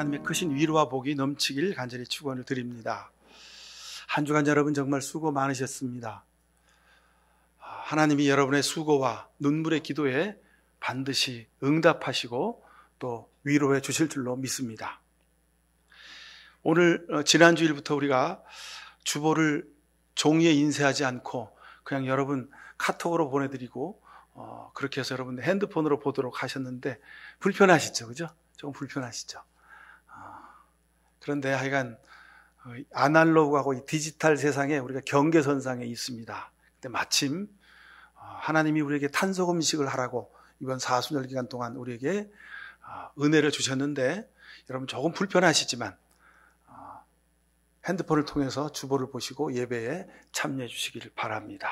하나님의 크신 위로와 복이 넘치길 간절히 축원을 드립니다. 한 주간 여러분 정말 수고 많으셨습니다. 하나님이 여러분의 수고와 눈물의 기도에 반드시 응답하시고 또 위로해 주실 줄로 믿습니다. 오늘 지난 주일부터 우리가 주보를 종이에 인쇄하지 않고 그냥 여러분 카톡으로 보내드리고 그렇게 해서 여러분 핸드폰으로 보도록 하셨는데 불편하시죠? 그죠? 조금 불편하시죠? 그런데 하여간 아날로그하고 이 디지털 세상에 우리가 경계선상에 있습니다. 근데 마침 하나님이 우리에게 탄속 음식을 하라고 이번 사순절 기간 동안 우리에게 은혜를 주셨는데 여러분 조금 불편하시지만 핸드폰을 통해서 주보를 보시고 예배에 참여해 주시기를 바랍니다.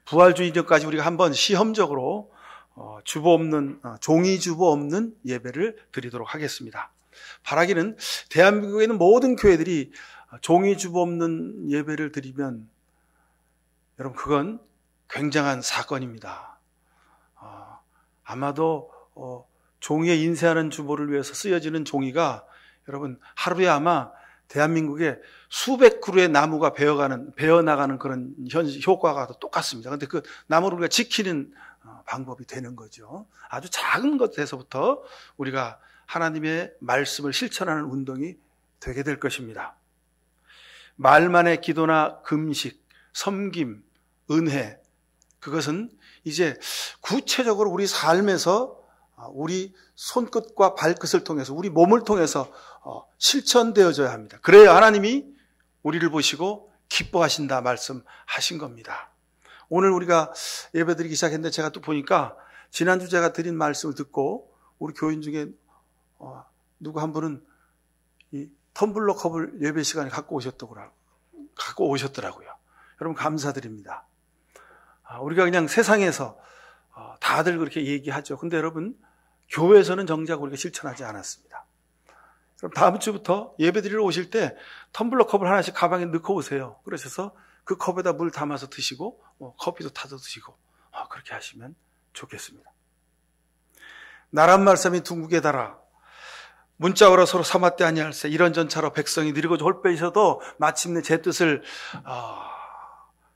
부활주의 이전까지 우리가 한번 시험적으로 주보 없는 종이 주보 없는 예배를 드리도록 하겠습니다. 바라기는 대한민국에 있는 모든 교회들이 종이 주보 없는 예배를 드리면 여러분 그건 굉장한 사건입니다. 아마도 종이에 인쇄하는 주보를 위해서 쓰여지는 종이가 여러분 하루에 아마 대한민국에 수백 그루의 나무가 베어나가는 그런 효과가 똑같습니다. 그런데 그 나무를 우리가 지키는 방법이 되는 거죠. 아주 작은 것에서부터 우리가 하나님의 말씀을 실천하는 운동이 되게 될 것입니다. 말만의 기도나 금식, 섬김, 은혜, 그것은 이제 구체적으로 우리 삶에서 우리 손끝과 발끝을 통해서 우리 몸을 통해서 실천되어져야 합니다. 그래야 하나님이 우리를 보시고 기뻐하신다 말씀하신 겁니다. 오늘 우리가 예배드리기 시작했는데 제가 또 보니까 지난주 제가 드린 말씀을 듣고 우리 교인 중에 누구 한 분은 이 텀블러 컵을 예배 시간에 갖고 오셨더라고요. 여러분 감사드립니다. 우리가 그냥 세상에서 다들 그렇게 얘기하죠. 근데 여러분 교회에서는 정작 우리가 실천하지 않았습니다. 그럼 다음 주부터 예배드리러 오실 때 텀블러 컵을 하나씩 가방에 넣고 오세요. 그러셔서 그 컵에다 물 담아서 드시고 커피도 타서 드시고 그렇게 하시면 좋겠습니다. 나란 말씀이 둥국에 달아 문자어로 서로 삼았대 아니할세 이런전차로 백성이 느리고 홀빼이셔도 마침내 제 뜻을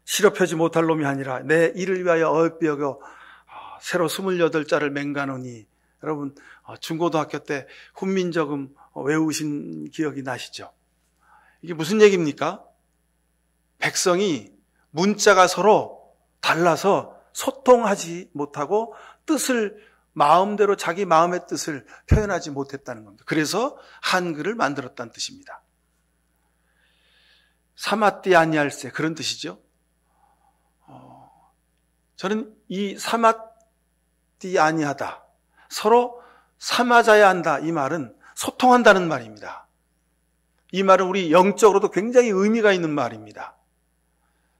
실업하지 못할 놈이 아니라 내 일을 위하여 어여삐 여겨 새로 28자를 맹가노니. 여러분 중고등학교 때 훈민저금 외우신 기억이 나시죠? 이게 무슨 얘기입니까? 백성이 문자가 서로 달라서 소통하지 못하고 뜻을 마음대로 자기 마음의 뜻을 표현하지 못했다는 겁니다. 그래서 한글을 만들었다는 뜻입니다. 사마띠 아니할세 그런 뜻이죠. 저는 이 사마띠 아니하다, 서로 삼아자야 한다, 이 말은 소통한다는 말입니다. 이 말은 우리 영적으로도 굉장히 의미가 있는 말입니다.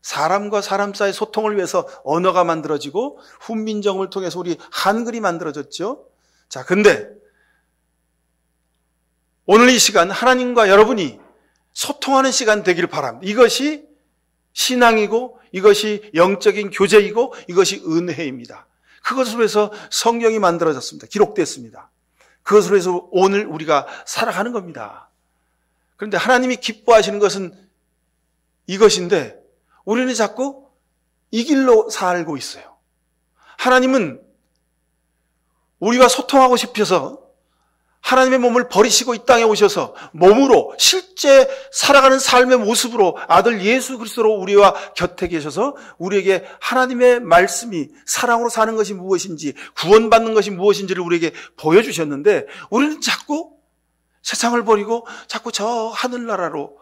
사람과 사람 사이 소통을 위해서 언어가 만들어지고 훈민정음을 통해서 우리 한글이 만들어졌죠. 자, 근데 오늘 이 시간 하나님과 여러분이 소통하는 시간 되기를 바랍니다. 이것이 신앙이고 이것이 영적인 교제이고 이것이 은혜입니다. 그것으로 해서 성경이 만들어졌습니다. 기록됐습니다. 그것으로 해서 오늘 우리가 살아가는 겁니다. 그런데 하나님이 기뻐하시는 것은 이것인데 우리는 자꾸 이 길로 살고 있어요. 하나님은 우리와 소통하고 싶어서 하나님의 몸을 버리시고 이 땅에 오셔서 몸으로 실제 살아가는 삶의 모습으로 아들 예수 그리스도로 우리와 곁에 계셔서 우리에게 하나님의 말씀이 사랑으로 사는 것이 무엇인지 구원받는 것이 무엇인지를 우리에게 보여주셨는데 우리는 자꾸 세상을 버리고 자꾸 저 하늘나라로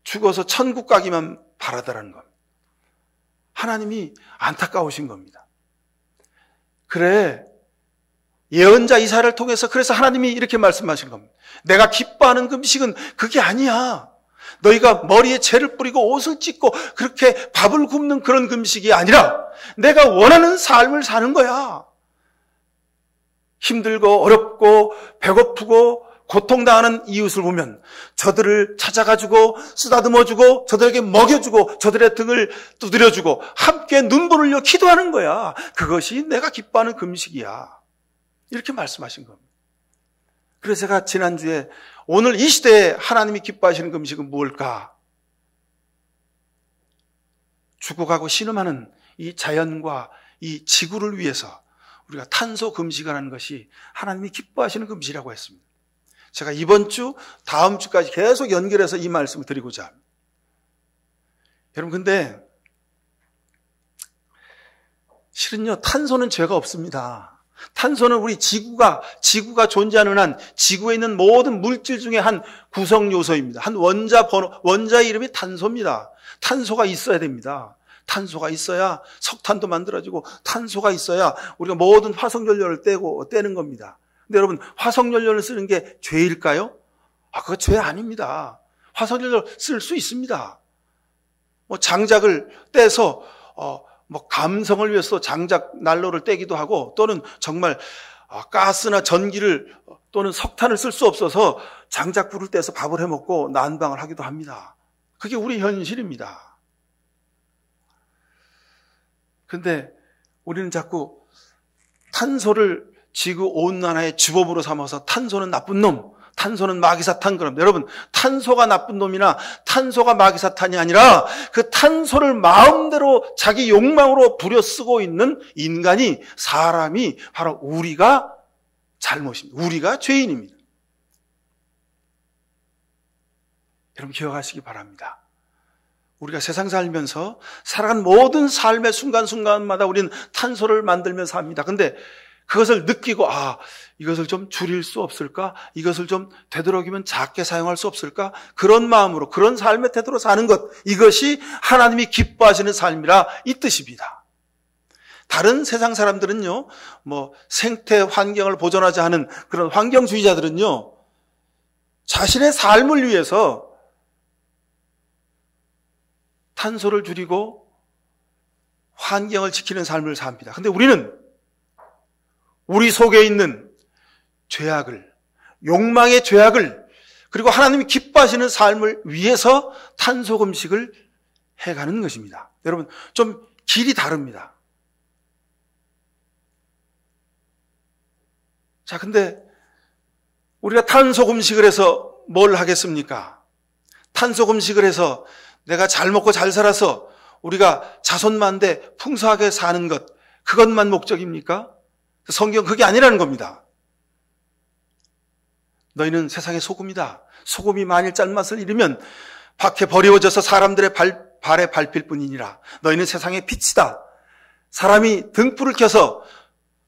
죽어서 천국 가기만 바라더라는 겁니다. 하나님이 안타까우신 겁니다. 그래, 예언자 이사야를 통해서 그래서 하나님이 이렇게 말씀하신 겁니다. 내가 기뻐하는 금식은 그게 아니야. 너희가 머리에 재를 뿌리고 옷을 찢고 그렇게 밥을 굶는 그런 금식이 아니라 내가 원하는 삶을 사는 거야. 힘들고 어렵고 배고프고 고통당하는 이웃을 보면 저들을 찾아가지고 쓰다듬어주고 저들에게 먹여주고 저들의 등을 두드려주고 함께 눈물을 흘려 기도하는 거야. 그것이 내가 기뻐하는 금식이야. 이렇게 말씀하신 겁니다. 그래서 제가 지난주에 오늘 이 시대에 하나님이 기뻐하시는 금식은 무엇일까? 죽어가고 신음하는 이 자연과 이 지구를 위해서 우리가 탄소 금식을 하는 것이 하나님이 기뻐하시는 금식이라고 했습니다. 제가 이번 주, 다음 주까지 계속 연결해서 이 말씀을 드리고자 합니다. 여러분, 근데 실은요, 탄소는 죄가 없습니다. 탄소는 우리 지구가 존재하는 한 지구에 있는 모든 물질 중에 한 구성 요소입니다. 한 원자의 이름이 탄소입니다. 탄소가 있어야 됩니다. 탄소가 있어야 석탄도 만들어지고 탄소가 있어야 우리가 모든 화석연료를 떼는 겁니다. 근데 여러분, 화석연료를 쓰는 게 죄일까요? 그거 죄 아닙니다. 화석연료 쓸 수 있습니다. 장작을 떼서 감성을 위해서 장작 난로를 떼기도 하고, 또는 정말 가스나 전기를 또는 석탄을 쓸 수 없어서 장작불을 떼서 밥을 해먹고 난방을 하기도 합니다. 그게 우리 현실입니다. 근데 우리는 자꾸 탄소를 지구온난화의 주범으로 삼아서 탄소는 나쁜 놈, 탄소는 마귀사탄 그럽니다. 여러분, 탄소가 나쁜 놈이나 탄소가 마귀사탄이 아니라 그 탄소를 마음대로 자기 욕망으로 부려쓰고 있는 인간이, 사람이 바로 우리가 잘못입니다. 우리가 죄인입니다. 여러분, 기억하시기 바랍니다. 우리가 세상 살면서 살아간 모든 삶의 순간순간마다 우리는 탄소를 만들면서 삽니다. 근데 그것을 느끼고, 이것을 좀 줄일 수 없을까? 이것을 좀 되도록이면 작게 사용할 수 없을까? 그런 마음으로, 그런 삶의 태도로 사는 것, 이것이 하나님이 기뻐하시는 삶이라 이 뜻입니다. 다른 세상 사람들은요, 생태 환경을 보존하자 하는 그런 환경주의자들은요, 자신의 삶을 위해서 탄소를 줄이고 환경을 지키는 삶을 삽니다. 근데 우리는 우리 속에 있는 죄악을, 욕망의 죄악을, 그리고 하나님이 기뻐하시는 삶을 위해서 탄소 금식을 해가는 것입니다. 여러분, 좀 길이 다릅니다. 자, 근데 우리가 탄소 금식을 해서 뭘 하겠습니까? 탄소 금식을 해서 내가 잘 먹고 잘 살아서 우리가 자손만대 풍성하게 사는 것, 그것만 목적입니까? 성경 그게 아니라는 겁니다. 너희는 세상의 소금이다. 소금이 만일 짠맛을 잃으면 밖에 버리워져서 사람들의 발에 밟힐 뿐이니라. 너희는 세상의 빛이다. 사람이 등불을 켜서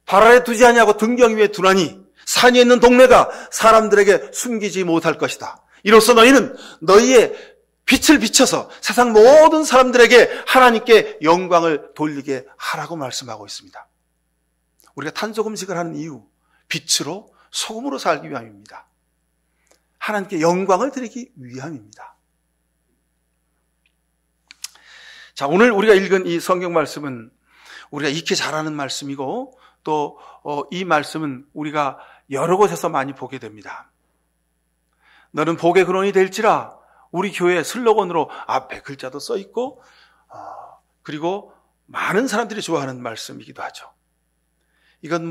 발 아래 두지 아니하고 등경 위에 두나니 산에 있는 동네가 사람들에게 숨기지 못할 것이다. 이로써 너희는 너희의 빛을 비춰서 세상 모든 사람들에게 하나님께 영광을 돌리게 하라고 말씀하고 있습니다. 우리가 탄소 금식을 하는 이유, 빛으로 소금으로 살기 위함입니다. 하나님께 영광을 드리기 위함입니다. 자, 오늘 우리가 읽은 이 성경 말씀은 우리가 익히 잘 아는 말씀이고, 또 이 말씀은 우리가 여러 곳에서 많이 보게 됩니다. 너는 복의 근원이 될지라, 우리 교회 슬로건으로 앞에 글자도 써 있고, 그리고 많은 사람들이 좋아하는 말씀이기도 하죠. 이건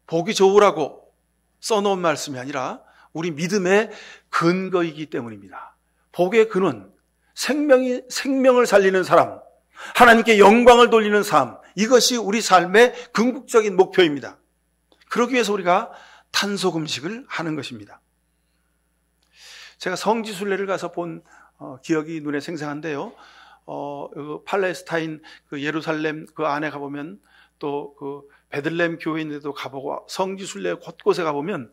복이 좋으라고 써놓은 말씀이 아니라 우리 믿음의 근거이기 때문입니다. 복의 근원, 생명을 살리는 사람, 하나님께 영광을 돌리는 삶, 이것이 우리 삶의 궁극적인 목표입니다. 그러기 위해서 우리가 탄소 금식을 하는 것입니다. 제가 성지순례를 가서 본 기억이 눈에 생생한데요. 팔레스타인 그 예루살렘 그 안에 가보면, 또 그 베들레헴 교회인데도 가보고, 성지순례 곳곳에 가보면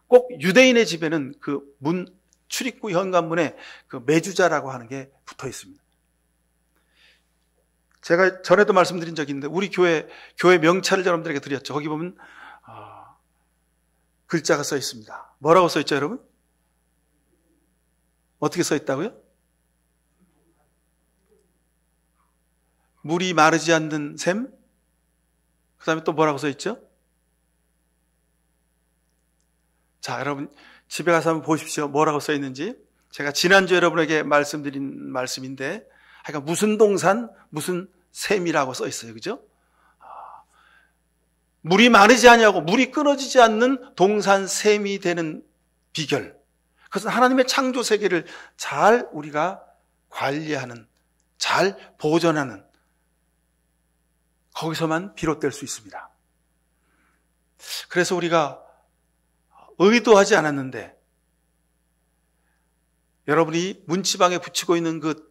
꼭 유대인의 집에는 그 출입구 현관문에 그 매주자라고 하는 게 붙어 있습니다. 제가 전에도 말씀드린 적이 있는데, 우리 교회 명찰을 여러분들에게 드렸죠. 거기 보면 글자가 써 있습니다. 뭐라고 써 있죠, 여러분? 어떻게 써 있다고요? 물이 마르지 않는 샘? 그 다음에 또 뭐라고 써 있죠? 자, 여러분 집에 가서 한번 보십시오. 뭐라고 써 있는지. 제가 지난주에 여러분에게 말씀드린 말씀인데, 무슨 동산, 무슨 샘이라고 써 있어요. 그죠? 물이 마르지 아니하고 물이 끊어지지 않는 동산샘이 되는 비결, 그것은 하나님의 창조 세계를 잘 우리가 관리하는, 잘 보존하는, 거기서만 비롯될 수 있습니다. 그래서 우리가 의도하지 않았는데 여러분이 문지방에 붙이고 있는 그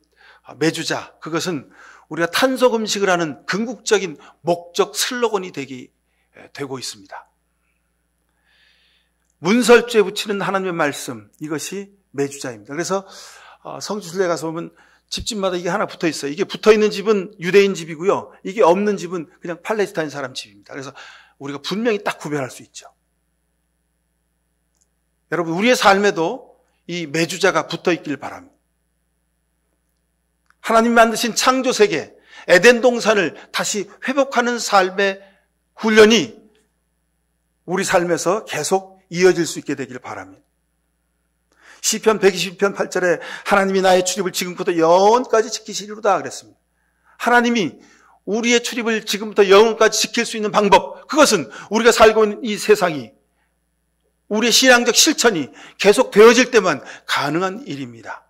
메주자, 그것은 우리가 탄소 금식을 하는 궁극적인 목적 슬로건이 되고 있습니다. 문설주에 붙이는 하나님의 말씀, 이것이 메주자입니다. 그래서 성지순례에 가서 보면 집집마다 이게 하나 붙어 있어요. 이게 붙어 있는 집은 유대인 집이고요, 이게 없는 집은 그냥 팔레스타인 사람 집입니다. 그래서 우리가 분명히 딱 구별할 수 있죠. 여러분, 우리의 삶에도 이 메주자가 붙어 있길 바랍니다. 하나님 만드신 창조 세계, 에덴 동산을 다시 회복하는 삶의 훈련이 우리 삶에서 계속 이어질 수 있게 되길 바랍니다. 시편 120편 8절에 하나님이 나의 출입을 지금부터 영원까지 지키시리로다 그랬습니다. 하나님이 우리의 출입을 지금부터 영원까지 지킬 수 있는 방법, 그것은 우리가 살고 있는 이 세상이, 우리의 신앙적 실천이 계속 되어질 때만 가능한 일입니다.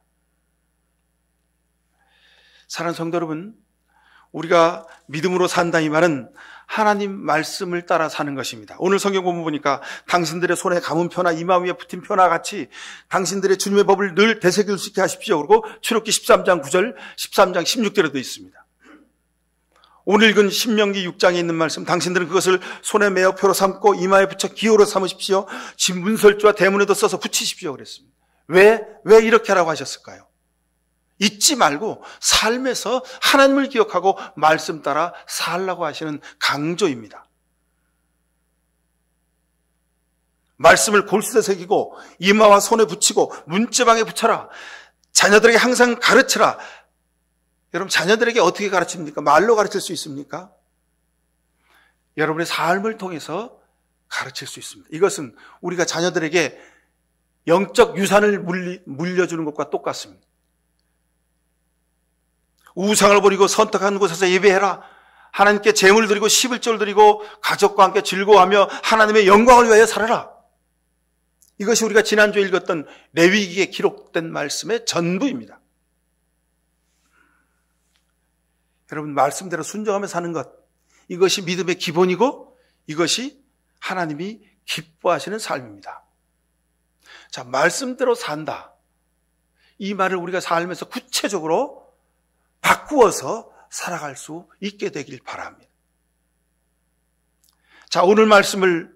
사랑하는 성도 여러분, 우리가 믿음으로 산다 이 말은 하나님 말씀을 따라 사는 것입니다. 오늘 성경 본문 보니까 당신들의 손에 감은 표나 이마 위에 붙인 표나 같이 당신들의 주님의 법을 늘 되새길 수 있게 하십시오. 그리고 출애굽기 13장 9절, 13장 16절에도 있습니다. 오늘 읽은 신명기 6장에 있는 말씀, 당신들은 그것을 손에 메어 표로 삼고 이마에 붙여 기호로 삼으십시오. 집 문설주와 대문에도 써서 붙이십시오 그랬습니다. 왜 이렇게 하라고 하셨을까요? 잊지 말고 삶에서 하나님을 기억하고 말씀 따라 살라고 하시는 강조입니다. 말씀을 골수에 새기고 이마와 손에 붙이고 문지방에 붙여라. 자녀들에게 항상 가르쳐라. 여러분, 자녀들에게 어떻게 가르칩니까? 말로 가르칠 수 있습니까? 여러분의 삶을 통해서 가르칠 수 있습니다. 이것은 우리가 자녀들에게 영적 유산을 물려주는 것과 똑같습니다. 우상을 버리고 선택한 곳에서 예배해라. 하나님께 제물 드리고 11조를 드리고 가족과 함께 즐거워하며 하나님의 영광을 위하여 살아라. 이것이 우리가 지난주에 읽었던 레위기에 기록된 말씀의 전부입니다. 여러분, 말씀대로 순종하며 사는 것, 이것이 믿음의 기본이고 이것이 하나님이 기뻐하시는 삶입니다. 자, 말씀대로 산다, 이 말을 우리가 삶에서 구체적으로 바꾸어서 살아갈 수 있게 되길 바랍니다. 자, 오늘 말씀을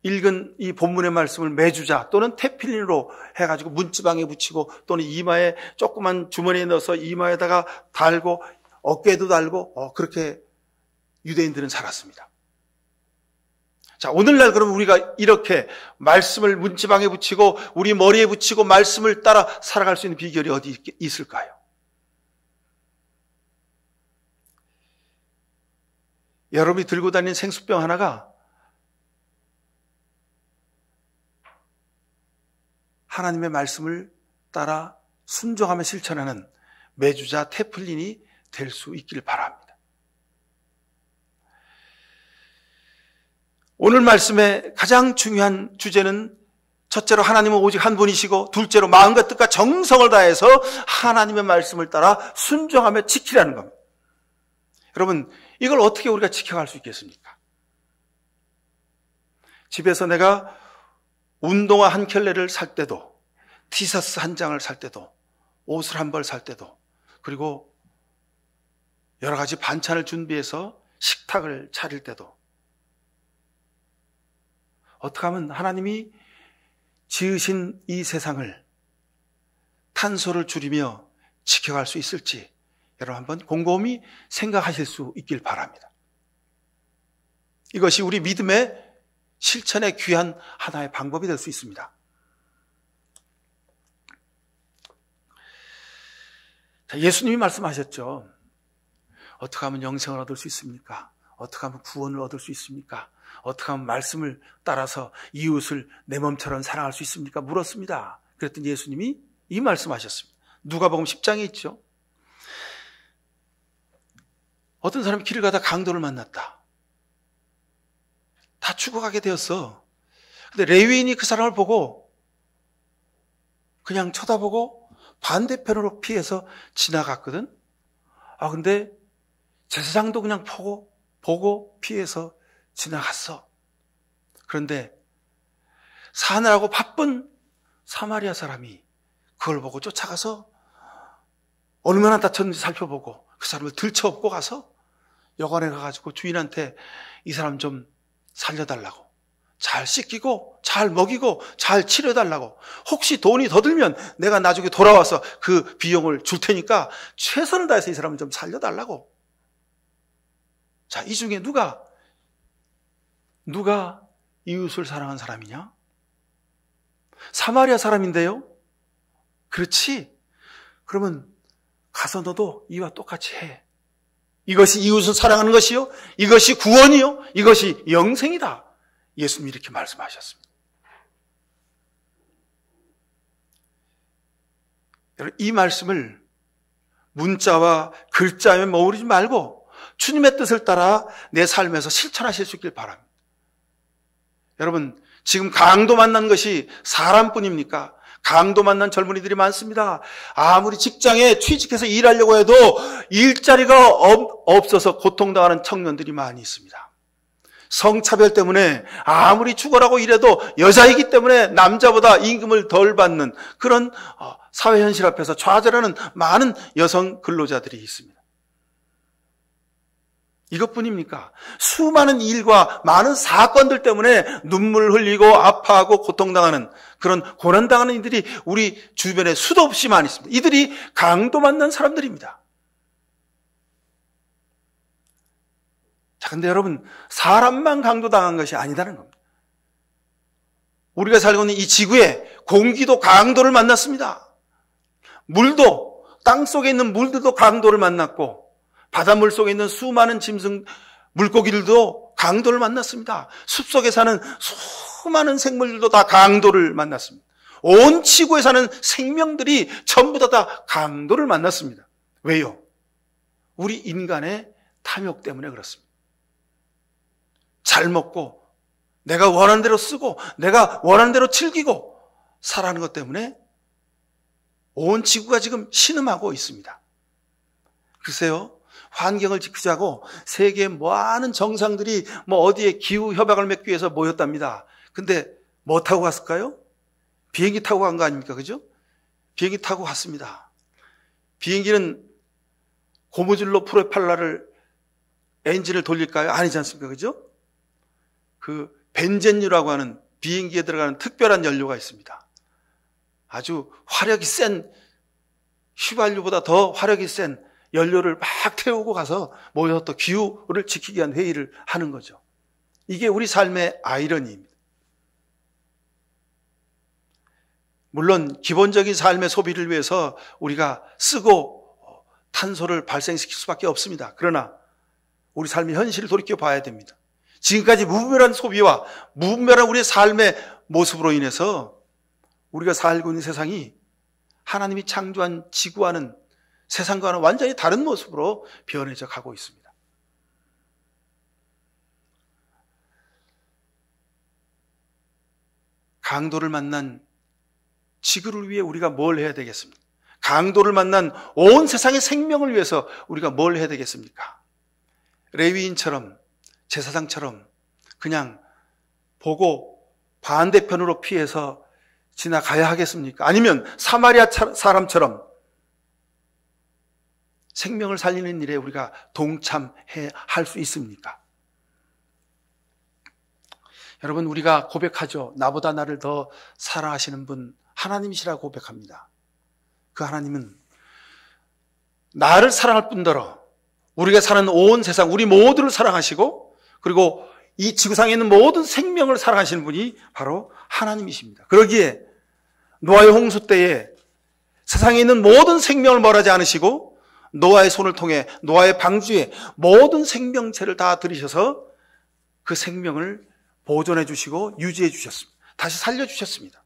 읽은 이 본문의 말씀을 메주자 또는 테필린으로 해가지고 문지방에 붙이고 또는 이마에 조그만 주머니에 넣어서 이마에다가 달고 어깨에도 달고 그렇게 유대인들은 살았습니다. 자, 오늘날 그럼 우리가 이렇게 말씀을 문지방에 붙이고 우리 머리에 붙이고 말씀을 따라 살아갈 수 있는 비결이 어디 있을까요? 여러분이 들고 다니는 생수병 하나가 하나님의 말씀을 따라 순종하며 실천하는 메주자 테플린이 될 수 있길 바랍니다. 오늘 말씀의 가장 중요한 주제는 첫째로 하나님은 오직 한 분이시고 둘째로 마음과 뜻과 정성을 다해서 하나님의 말씀을 따라 순종하며 지키라는 겁니다. 여러분, 이걸 어떻게 우리가 지켜갈 수 있겠습니까? 집에서 내가 운동화 한 켤레를 살 때도, 티셔츠 한 장을 살 때도, 옷을 한 벌 살 때도, 그리고 여러 가지 반찬을 준비해서 식탁을 차릴 때도 어떻게 하면 하나님이 지으신 이 세상을 탄소를 줄이며 지켜갈 수 있을지 여러분 한번 곰곰이 생각하실 수 있길 바랍니다. 이것이 우리 믿음의 실천의 귀한 하나의 방법이 될 수 있습니다. 자, 예수님이 말씀하셨죠. 어떻게 하면 영생을 얻을 수 있습니까? 어떻게 하면 구원을 얻을 수 있습니까? 어떻게 하면 말씀을 따라서 이웃을 내 몸처럼 사랑할 수 있습니까? 물었습니다. 그랬더니 예수님이 이 말씀하셨습니다. 누가복음 10장에 있죠. 어떤 사람이 길을 가다 강도를 만났다. 다 죽어가게 되었어. 근데 레위인이 그 사람을 보고 그냥 쳐다보고 반대편으로 피해서 지나갔거든. 근데 제사장도 그냥 보고 피해서 지나갔어. 그런데 사느라고 바쁜 사마리아 사람이 그걸 보고 쫓아가서 얼마나 다쳤는지 살펴보고 그 사람을 들쳐업고 가서 여관에 가가지고 주인한테 이 사람 좀 살려달라고, 잘 씻기고 잘 먹이고 잘 치료해달라고, 혹시 돈이 더 들면 내가 나중에 돌아와서 그 비용을 줄 테니까 최선을 다해서 이 사람을 좀 살려달라고. 자, 이 중에 누가 이웃을 사랑한 사람이냐? 사마리아 사람인데요. 그렇지? 그러면 가서 너도 이와 똑같이 해. 이것이 이웃을 사랑하는 것이요, 이것이 구원이요, 이것이 영생이다. 예수님이 이렇게 말씀하셨습니다. 여러분, 이 말씀을 문자와 글자에 머무르지 말고 주님의 뜻을 따라 내 삶에서 실천하실 수 있길 바랍니다. 여러분, 지금 강도 만난 것이 사람뿐입니까? 강도 만난 젊은이들이 많습니다. 아무리 직장에 취직해서 일하려고 해도 일자리가 없어서 고통당하는 청년들이 많이 있습니다. 성차별 때문에 아무리 죽어라고 일해도 여자이기 때문에 남자보다 임금을 덜 받는 그런 사회 현실 앞에서 좌절하는 많은 여성 근로자들이 있습니다. 이것뿐입니까? 수많은 일과 많은 사건들 때문에 눈물 흘리고 아파하고 고통당하는 그런 고난당하는 이들이 우리 주변에 수도 없이 많이 있습니다. 이들이 강도 만난 사람들입니다. 자, 근데 여러분, 사람만 강도당한 것이 아니다는 겁니다. 우리가 살고 있는 이 지구에 공기도 강도를 만났습니다. 물도, 땅 속에 있는 물들도 강도를 만났고, 바닷물 속에 있는 수많은 짐승, 물고기들도 강도를 만났습니다. 숲속에 사는 수많은 생물들도 다 강도를 만났습니다. 온 지구에 사는 생명들이 전부 다 강도를 만났습니다. 왜요? 우리 인간의 탐욕 때문에 그렇습니다. 잘 먹고 내가 원하는 대로 쓰고 내가 원하는 대로 즐기고 살아가는 것 때문에 온 지구가 지금 신음하고 있습니다. 글쎄요, 환경을 지키자고 세계의 많은 정상들이 어디에 기후 협약을 맺기 위해서 모였답니다. 근데 뭐 타고 갔을까요? 비행기 타고 간 거 아닙니까? 그죠? 비행기 타고 갔습니다. 비행기는 고무줄로 프로펠러를 엔진을 돌릴까요? 아니지 않습니까? 그죠? 그 벤젠유라고 하는 비행기에 들어가는 특별한 연료가 있습니다. 아주 화력이 센, 휘발유보다 더 화력이 센 연료를 막 태우고 가서 모여서 또 기후를 지키기 위한 회의를 하는 거죠. 이게 우리 삶의 아이러니입니다. 물론 기본적인 삶의 소비를 위해서 우리가 쓰고 탄소를 발생시킬 수밖에 없습니다. 그러나 우리 삶의 현실을 돌이켜 봐야 됩니다. 지금까지 무분별한 소비와 무분별한 우리의 삶의 모습으로 인해서 우리가 살고 있는 세상이 하나님이 창조한 지구와는, 세상과는 완전히 다른 모습으로 변해져 가고 있습니다. 강도를 만난 지구를 위해 우리가 뭘 해야 되겠습니까? 강도를 만난 온 세상의 생명을 위해서 우리가 뭘 해야 되겠습니까? 레위인처럼, 제사장처럼 그냥 보고 반대편으로 피해서 지나가야 하겠습니까? 아니면 사마리아 사람처럼 생명을 살리는 일에 우리가 동참해 할 수 있습니까? 여러분, 우리가 고백하죠. 나보다 나를 더 사랑하시는 분 하나님이시라고 고백합니다. 그 하나님은 나를 사랑할 뿐더러 우리가 사는 온 세상, 우리 모두를 사랑하시고, 그리고 이 지구상에 있는 모든 생명을 사랑하시는 분이 바로 하나님이십니다. 그러기에 노아의 홍수 때에 세상에 있는 모든 생명을 멸하지 않으시고 노아의 손을 통해 노아의 방주에 모든 생명체를 다 들이셔서 그 생명을 보존해 주시고 유지해 주셨습니다. 다시 살려주셨습니다.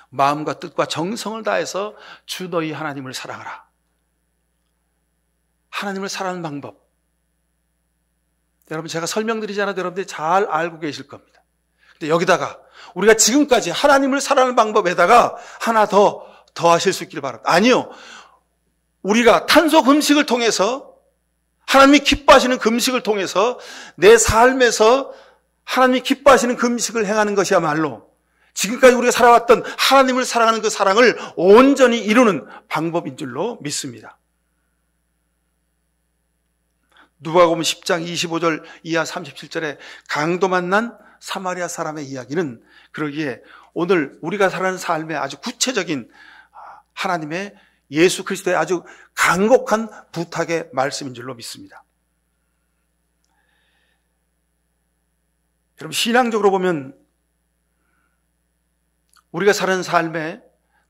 마음과 뜻과 정성을 다해서 주 너희 하나님을 사랑하라. 하나님을 사랑하는 방법, 여러분, 제가 설명드리지 않아도 여러분들이 잘 알고 계실 겁니다. 근데 여기다가 우리가 지금까지 하나님을 사랑하는 방법에다가 하나 더 더하실 수 있기를 바랍니다. 아니요. 우리가 탄소 금식을 통해서, 하나님이 기뻐하시는 금식을 통해서 내 삶에서 하나님이 기뻐하시는 금식을 행하는 것이야말로 지금까지 우리가 살아왔던 하나님을 사랑하는 그 사랑을 온전히 이루는 방법인 줄로 믿습니다. 누가복음 10장 25절 이하 37절에 강도 만난 사마리아 사람의 이야기는 그러기에 오늘 우리가 살아가는 삶의 아주 구체적인 하나님의 예수 그리스도의 아주 간곡한 부탁의 말씀인 줄로 믿습니다. 여러분, 신앙적으로 보면 우리가 사는 삶에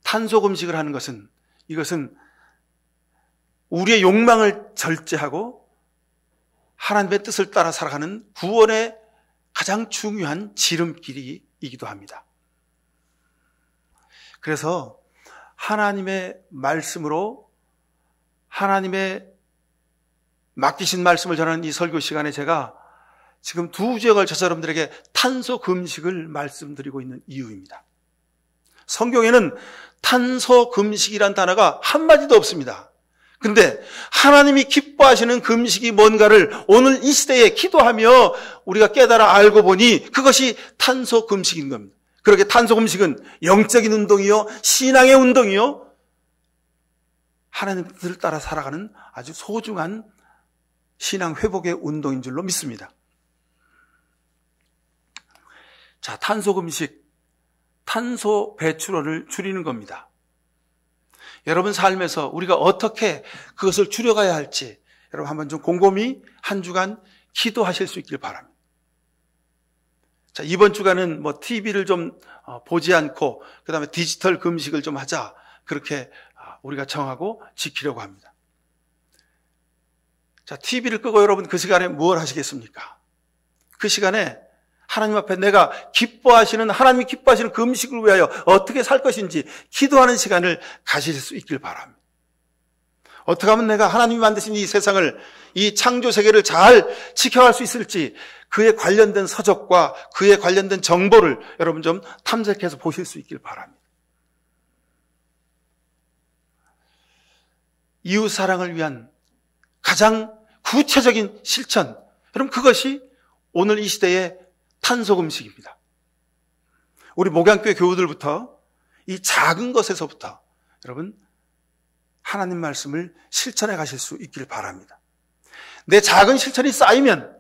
탄소 금식을 하는 것은, 이것은 우리의 욕망을 절제하고 하나님의 뜻을 따라 살아가는 구원의 가장 중요한 지름길이기도 합니다. 그래서 하나님의 말씀으로 하나님의 맡기신 말씀을 전하는 이 설교 시간에 제가 지금 두 주에 걸쳐서 여러분들에게 탄소 금식을 말씀드리고 있는 이유입니다. 성경에는 탄소 금식이란 단어가 한마디도 없습니다. 근데 하나님이 기뻐하시는 금식이 뭔가를 오늘 이 시대에 기도하며 우리가 깨달아 알고 보니 그것이 탄소 금식인 겁니다. 그렇게 탄소 금식은 영적인 운동이요, 신앙의 운동이요, 하나님의 뜻을 따라 살아가는 아주 소중한 신앙 회복의 운동인 줄로 믿습니다. 자, 탄소 금식, 탄소 배출원을 줄이는 겁니다. 여러분 삶에서 우리가 어떻게 그것을 줄여가야 할지 여러분 한번 좀 곰곰이 한 주간 기도하실 수 있길 바랍니다. 자, 이번 주간은 TV를 좀 보지 않고 그 다음에 디지털 금식을 좀 하자, 그렇게 우리가 정하고 지키려고 합니다. 자, TV를 끄고 여러분 그 시간에 무엇을 하시겠습니까? 그 시간에 하나님 앞에 내가 하나님이 기뻐하시는 금식을 위하여 어떻게 살 것인지 기도하는 시간을 가질 수 있길 바랍니다. 어떻게 하면 내가 하나님이 만드신 이 세상을, 이 창조 세계를 잘 지켜갈 수 있을지 그에 관련된 서적과 그에 관련된 정보를 여러분 좀 탐색해서 보실 수 있길 바랍니다. 이웃 사랑을 위한 가장 구체적인 실천, 여러분 그것이 오늘 이 시대의 탄소 금식입니다. 우리 목양교회 교우들부터 이 작은 것에서부터 여러분 하나님 말씀을 실천해 가실 수 있길 바랍니다. 내 작은 실천이 쌓이면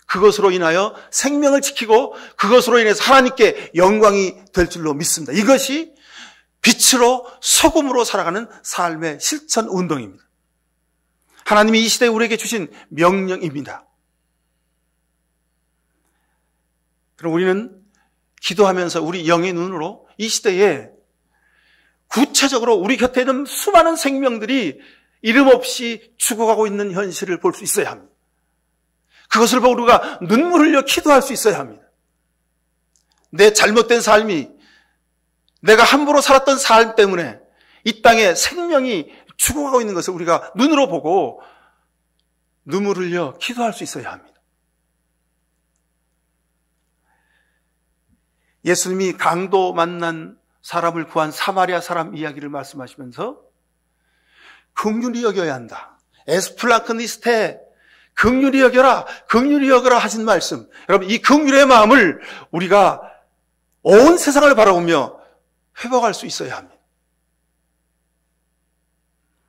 그것으로 인하여 생명을 지키고 그것으로 인해서 하나님께 영광이 될 줄로 믿습니다. 이것이 빛으로 소금으로 살아가는 삶의 실천 운동입니다. 하나님이 이 시대에 우리에게 주신 명령입니다. 그럼 우리는 기도하면서 우리 영의 눈으로 이 시대에 구체적으로 우리 곁에 있는 수많은 생명들이 이름 없이 죽어가고 있는 현실을 볼 수 있어야 합니다. 그것을 보고 우리가 눈물 흘려 기도할 수 있어야 합니다. 내 잘못된 삶이, 내가 함부로 살았던 삶 때문에 이 땅에 생명이 죽어가고 있는 것을 우리가 눈으로 보고 눈물 흘려 기도할 수 있어야 합니다. 예수님이 강도 만난 사람을 구한 사마리아 사람 이야기를 말씀하시면서 긍휼히 여겨야 한다. 에스플라크니스테, 긍휼히 여겨라, 긍휼히 여겨라 하신 말씀. 여러분, 이 긍휼의 마음을 우리가 온 세상을 바라보며 회복할 수 있어야 합니다.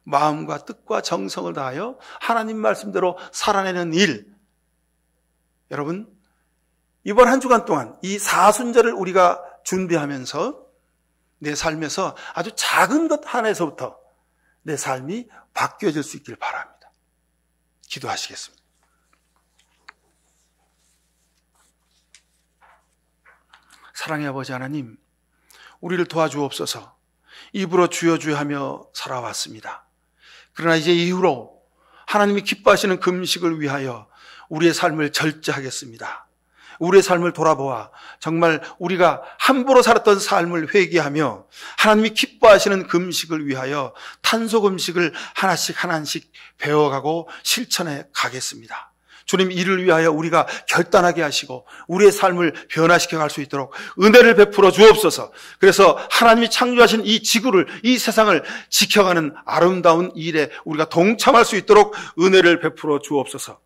마음과 뜻과 정성을 다하여 하나님 말씀대로 살아내는 일. 여러분, 이번 한 주간 동안 이 사순절을 우리가 준비하면서 내 삶에서 아주 작은 것 하나에서부터 내 삶이 바뀌어질 수 있기를 바랍니다. 기도하시겠습니다. 사랑의 아버지 하나님, 우리를 도와주옵소서. 입으로 주여 주여 하며 살아왔습니다. 그러나 이제 이후로 하나님이 기뻐하시는 금식을 위하여 우리의 삶을 절제하겠습니다. 우리의 삶을 돌아보아 정말 우리가 함부로 살았던 삶을 회개하며 하나님이 기뻐하시는 금식을 위하여 탄소 금식을 하나씩 하나씩 배워가고 실천해 가겠습니다. 주님 이를 위하여 우리가 결단하게 하시고 우리의 삶을 변화시켜 갈 수 있도록 은혜를 베풀어 주옵소서. 그래서 하나님이 창조하신 이 지구를, 이 세상을 지켜가는 아름다운 일에 우리가 동참할 수 있도록 은혜를 베풀어 주옵소서.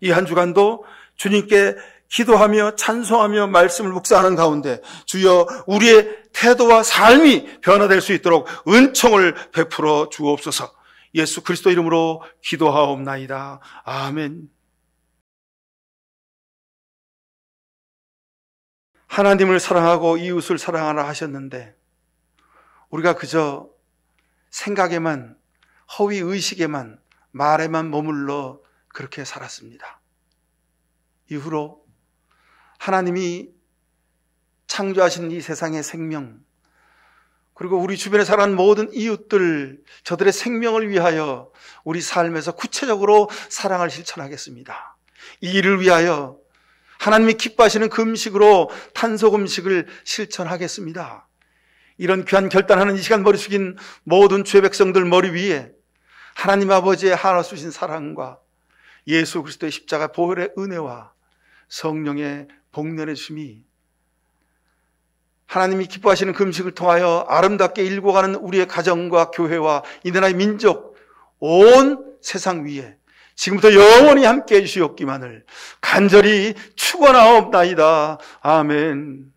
이 한 주간도 주님께 기도하며 찬송하며 말씀을 묵상하는 가운데 주여 우리의 태도와 삶이 변화될 수 있도록 은총을 베풀어 주옵소서. 예수 그리스도 이름으로 기도하옵나이다. 아멘. 하나님을 사랑하고 이웃을 사랑하라 하셨는데 우리가 그저 생각에만, 허위 의식에만, 말에만 머물러 그렇게 살았습니다. 이후로 하나님이 창조하신 이 세상의 생명, 그리고 우리 주변에 살아가는 모든 이웃들, 저들의 생명을 위하여 우리 삶에서 구체적으로 사랑을 실천하겠습니다. 이 일을 위하여 하나님이 기뻐하시는 금식으로 탄소금식을 실천하겠습니다. 이런 귀한 결단하는 이 시간 머리 숙인 모든 주의 백성들 머리 위에 하나님 아버지의 하나 주신 사랑과 예수 그리스도의 십자가 보혈의 은혜와 성령의 복련해 주심이 하나님이 기뻐하시는 금식을 통하여 아름답게 일궈가는 우리의 가정과 교회와 이 나라의 민족, 온 세상 위에 지금부터 영원히 함께해 주시옵기만을 간절히 축원하옵나이다. 아멘.